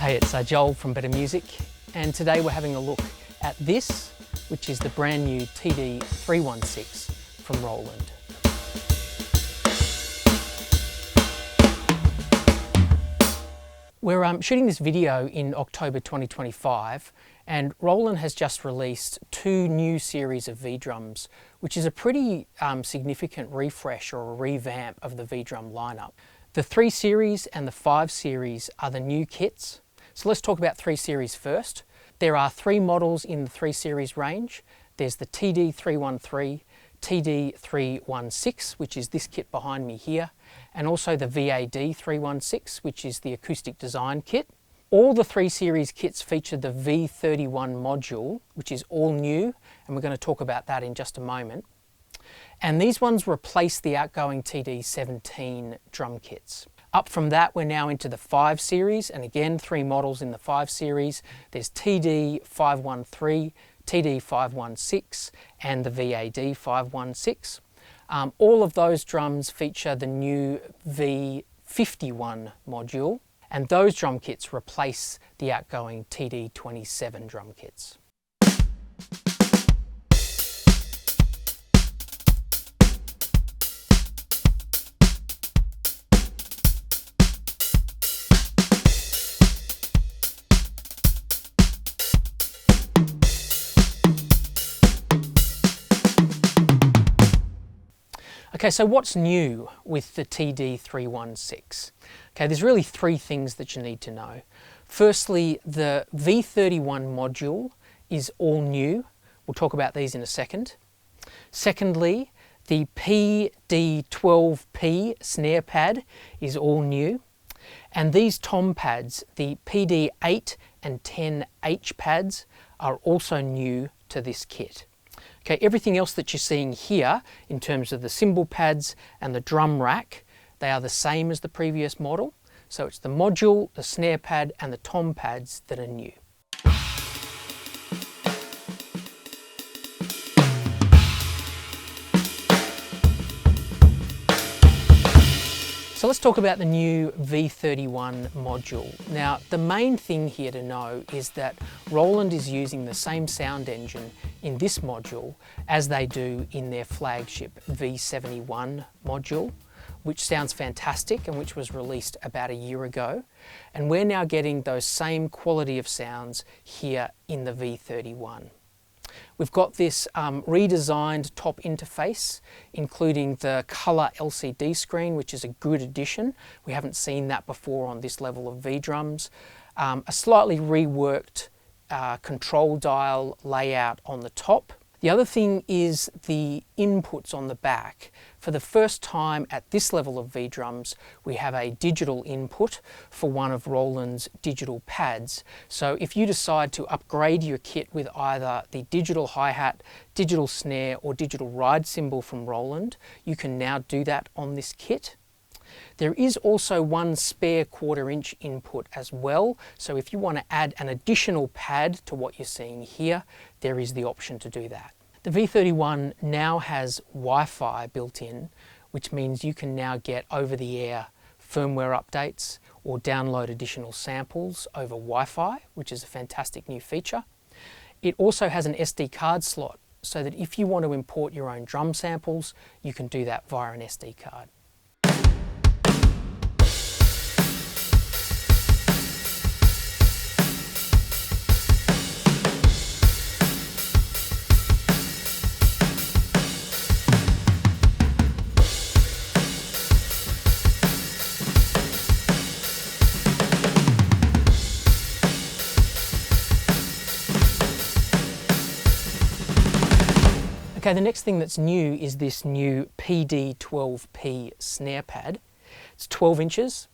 Hey, it's Jol from Better Music, and today we're having a look at this, which is the brand new TD316 from Roland. We're shooting this video in October 2025, and Roland has just released two new series of V-drums, which is a pretty significant refresh or a revamp of the V-drum lineup. The 3 series and the 5 series are the new kits. So let's talk about 3 series first. There are 3 models in the 3 series range. There's the TD313, TD316, which is this kit behind me here, and also the VAD316, which is the acoustic design kit. All the 3 series kits feature the V31 module, which is all new, and we're going to talk about that in just a moment. And these ones replace the outgoing TD17 drum kits. Up from that, we're now into the 5 series, and again 3 models in the 5 series. There's TD513, TD516 and the VAD516. All of those drums feature the new V51 module, and those drum kits replace the outgoing TD27 drum kits. Okay, so what's new with the TD316? Okay, there's really 3 things that you need to know. Firstly, the V31 module is all new. We'll talk about these in a second. Secondly, the PD12P Snare Pad is all new. And these tom pads, the PD8 and 10H pads, are also new to this kit. Okay, everything else that you're seeing here in terms of the cymbal pads and the drum rack, they are the same as the previous model. So it's the module, the snare pad and the tom pads that are new. So let's talk about the new V31 module. Now, the main thing here to know is that Roland is using the same sound engine in this module as they do in their flagship V71 module, which sounds fantastic and which was released about a year ago. And we're now getting those same quality of sounds here in the V31. We've got this redesigned top interface, including the colour LCD screen, which is a good addition. We haven't seen that before on this level of V-drums. A slightly reworked control dial layout on the top. The other thing is the inputs on the back. For the first time at this level of V-drums, we have a digital input for one of Roland's digital pads. So if you decide to upgrade your kit with either the digital hi-hat, digital snare or digital ride cymbal from Roland, you can now do that on this kit. There is also one spare 1/4 inch input as well, so if you want to add an additional pad to what you're seeing here, there is the option to do that. The V31 now has Wi-Fi built in, which means you can now get over-the-air firmware updates or download additional samples over Wi-Fi, which is a fantastic new feature. It also has an SD card slot, so that if you want to import your own drum samples, you can do that via an SD card. Okay, the next thing that's new is this new PD12P Snare Pad. It's 12 inches.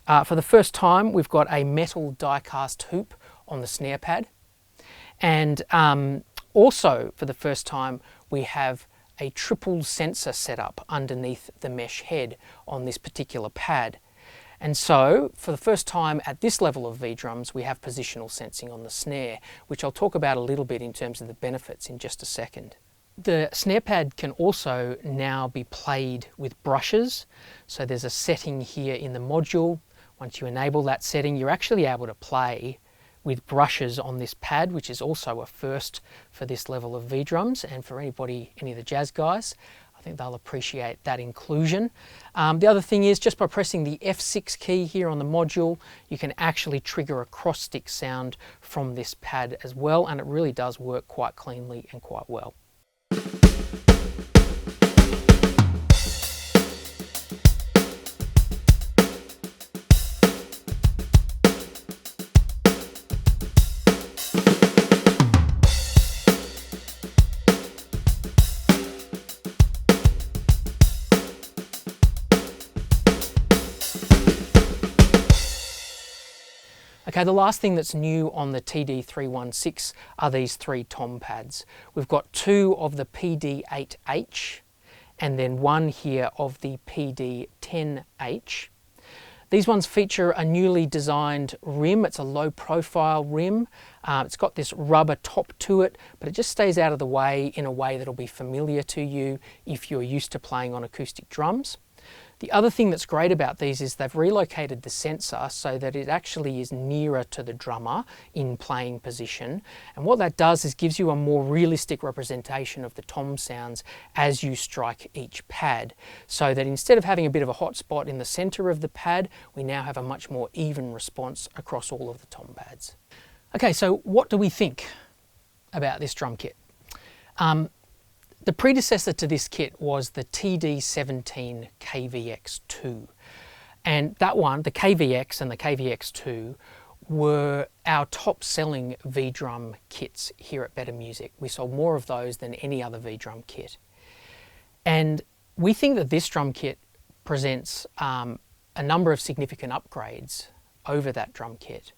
For the first time, we've got a metal die-cast hoop on the snare pad. And also, for the first time, we have a triple sensor setup underneath the mesh head on this particular pad. And so, for the first time at this level of V-drums, we have positional sensing on the snare, which I'll talk about a little bit in terms of the benefits in just a second. The snare pad can also now be played with brushes. So there's a setting here in the module Once you enable that setting, you're actually able to play with brushes on this pad, which is also a first for this level of V-drums, and for any of the jazz guys, I think they'll appreciate that inclusion. The other thing is, just by pressing the F6 key here on the module, you can actually trigger a cross stick sound from this pad as well, and it really does work quite cleanly and quite well. Okay, the last thing that's new on the TD316 are these 3 tom pads. We've got 2 of the PD8H and then 1 here of the PD10H. These ones feature a newly designed rim. It's a low profile rim. It's got this rubber top to it, but it just stays out of the way in a way that'll be familiar to you if you're used to playing on acoustic drums. The other thing that's great about these is they've relocated the sensor so that it actually is nearer to the drummer in playing position. And what that does is gives you a more realistic representation of the tom sounds as you strike each pad. So that instead of having a bit of a hot spot in the center of the pad, we now have a much more even response across all of the tom pads. Okay, so what do we think about this drum kit? The predecessor to this kit was the TD17 KVX2, and that one, the KVX and the KVX2, were our top selling V-drum kits here at Better Music. We sold more of those than any other V-drum kit. And we think that this drum kit presents a number of significant upgrades over that drum kit.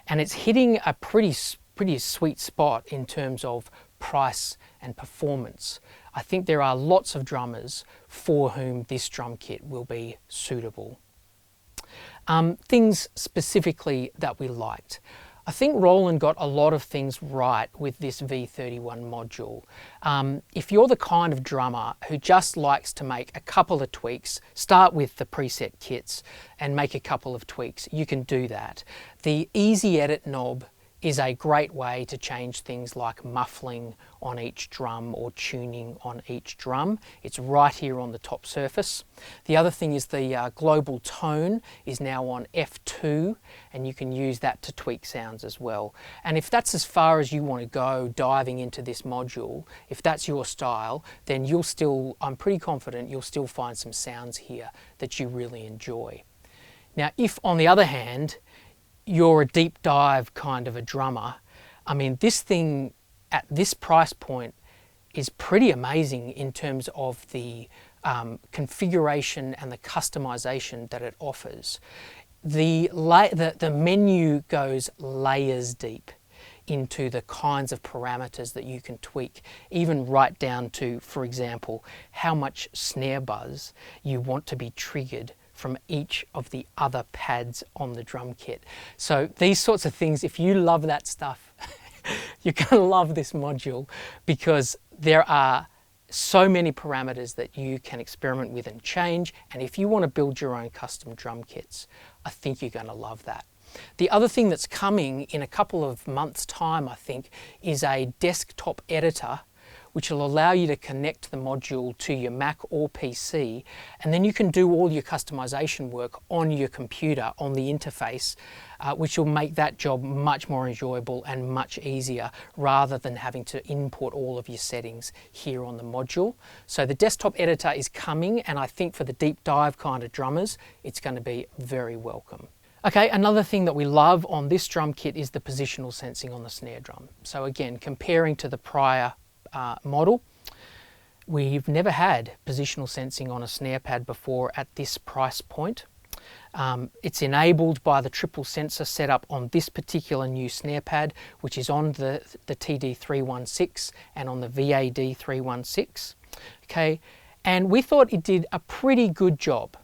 And it's hitting a pretty sweet spot in terms of price and performance. I think there are lots of drummers for whom this drum kit will be suitable. Things specifically that we liked. I think Roland got a lot of things right with this V31 module. If you're the kind of drummer who just likes to make a couple of tweaks, start with the preset kits and make a couple of tweaks, you can do that. The Easy Edit knob is a great way to change things like muffling on each drum or tuning on each drum. It's right here on the top surface. The other thing is the global tone is now on F2, and you can use that to tweak sounds as well. And if that's as far as you want to go diving into this module, if that's your style, then I'm pretty confident you'll still find some sounds here that you really enjoy. Now, if on the other hand, you're a deep dive kind of a drummer, I mean, this thing at this price point is pretty amazing in terms of the configuration and the customization that it offers. The menu goes layers deep into the kinds of parameters that you can tweak, even right down to, for example, how much snare buzz you want to be triggered from each of the other pads on the drum kit. So these sorts of things, if you love that stuff, you're going to love this module, because there are so many parameters that you can experiment with and change. And if you want to build your own custom drum kits, I think you're going to love that. The other thing that's coming in a couple of months' time, I think, is a desktop editor which will allow you to connect the module to your Mac or PC, and then you can do all your customization work on your computer, on the interface, which will make that job much more enjoyable and much easier, rather than having to import all of your settings here on the module. So the desktop editor is coming, and I think for the deep dive kind of drummers, it's going to be very welcome. Okay, another thing that we love on this drum kit is the positional sensing on the snare drum. So again, comparing to the prior model, we've never had positional sensing on a snare pad before at this price point. It's enabled by the triple sensor setup on this particular new snare pad, which is on the TD316 and on the VAD316. Okay, and we thought it did a pretty good job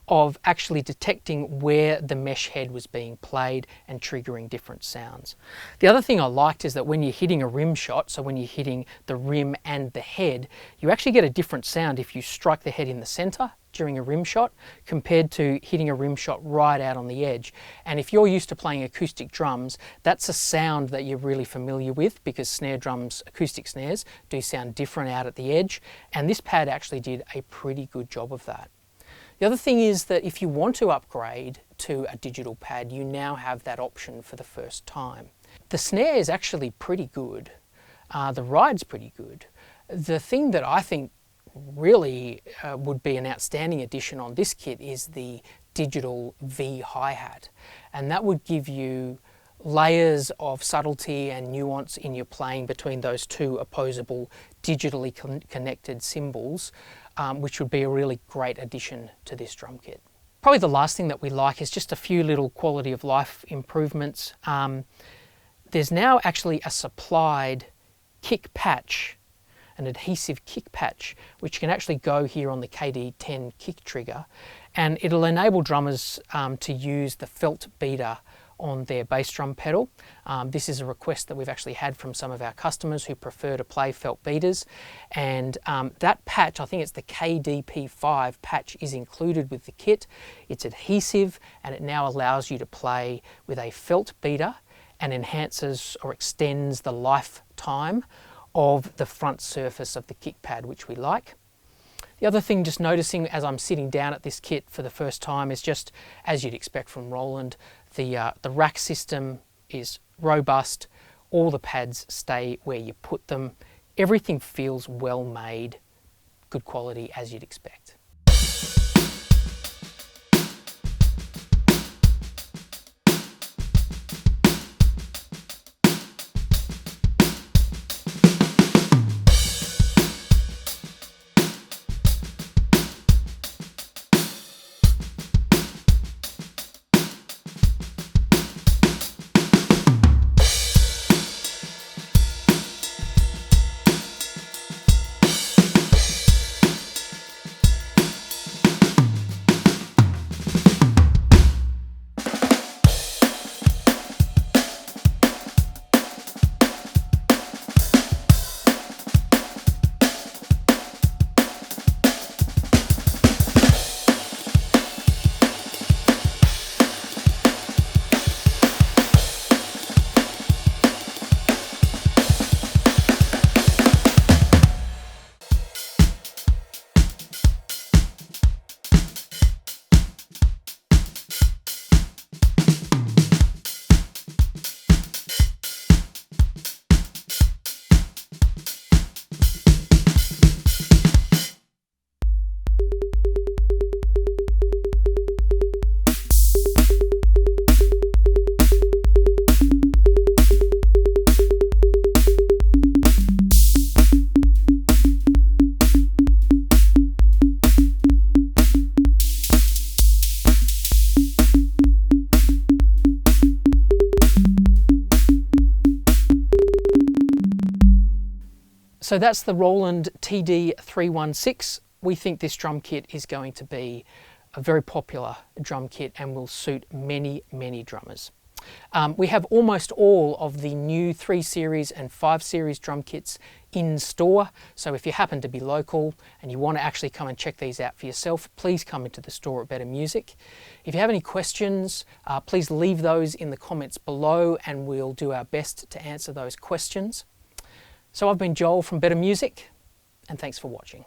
of actually detecting where the mesh head was being played and triggering different sounds. The other thing I liked is that when you're hitting a rim shot, so when you're hitting the rim and the head, you actually get a different sound if you strike the head in the center during a rim shot compared to hitting a rim shot right out on the edge. And if you're used to playing acoustic drums, that's a sound that you're really familiar with, because snare drums, acoustic snares, do sound different out at the edge, and this pad actually did a pretty good job of that. The other thing is that if you want to upgrade to a digital pad, you now have that option for the first time. The snare is actually pretty good. The ride's pretty good. The thing that I think really would be an outstanding addition on this kit is the digital V hi-hat, and that would give you layers of subtlety and nuance in your playing between those two opposable digitally connected cymbals, which would be a really great addition to this drum kit. Probably the last thing that we like is just a few little quality of life improvements. There's now actually a supplied kick patch, an adhesive kick patch, which can actually go here on the KD10 kick trigger, and it'll enable drummers to use the felt beater on their bass drum pedal. This is a request that we've actually had from some of our customers who prefer to play felt beaters, and that patch, I think it's the KDP5 patch, is included with the kit. It's adhesive, and it now allows you to play with a felt beater and enhances or extends the lifetime of the front surface of the kick pad, which we like. The other thing, just noticing as I'm sitting down at this kit for the first time, is just as you'd expect from Roland, the rack system is robust. All the pads stay where you put them. Everything feels well made, good quality as you'd expect. So that's the Roland TD316. We think this drum kit is going to be a very popular drum kit and will suit many, many drummers. We have almost all of the new 3 Series and 5 Series drum kits in store, so if you happen to be local and you want to actually come and check these out for yourself, please come into the store at Better Music. If you have any questions, please leave those in the comments below and we'll do our best to answer those questions. So I've been Joel from Better Music, and thanks for watching.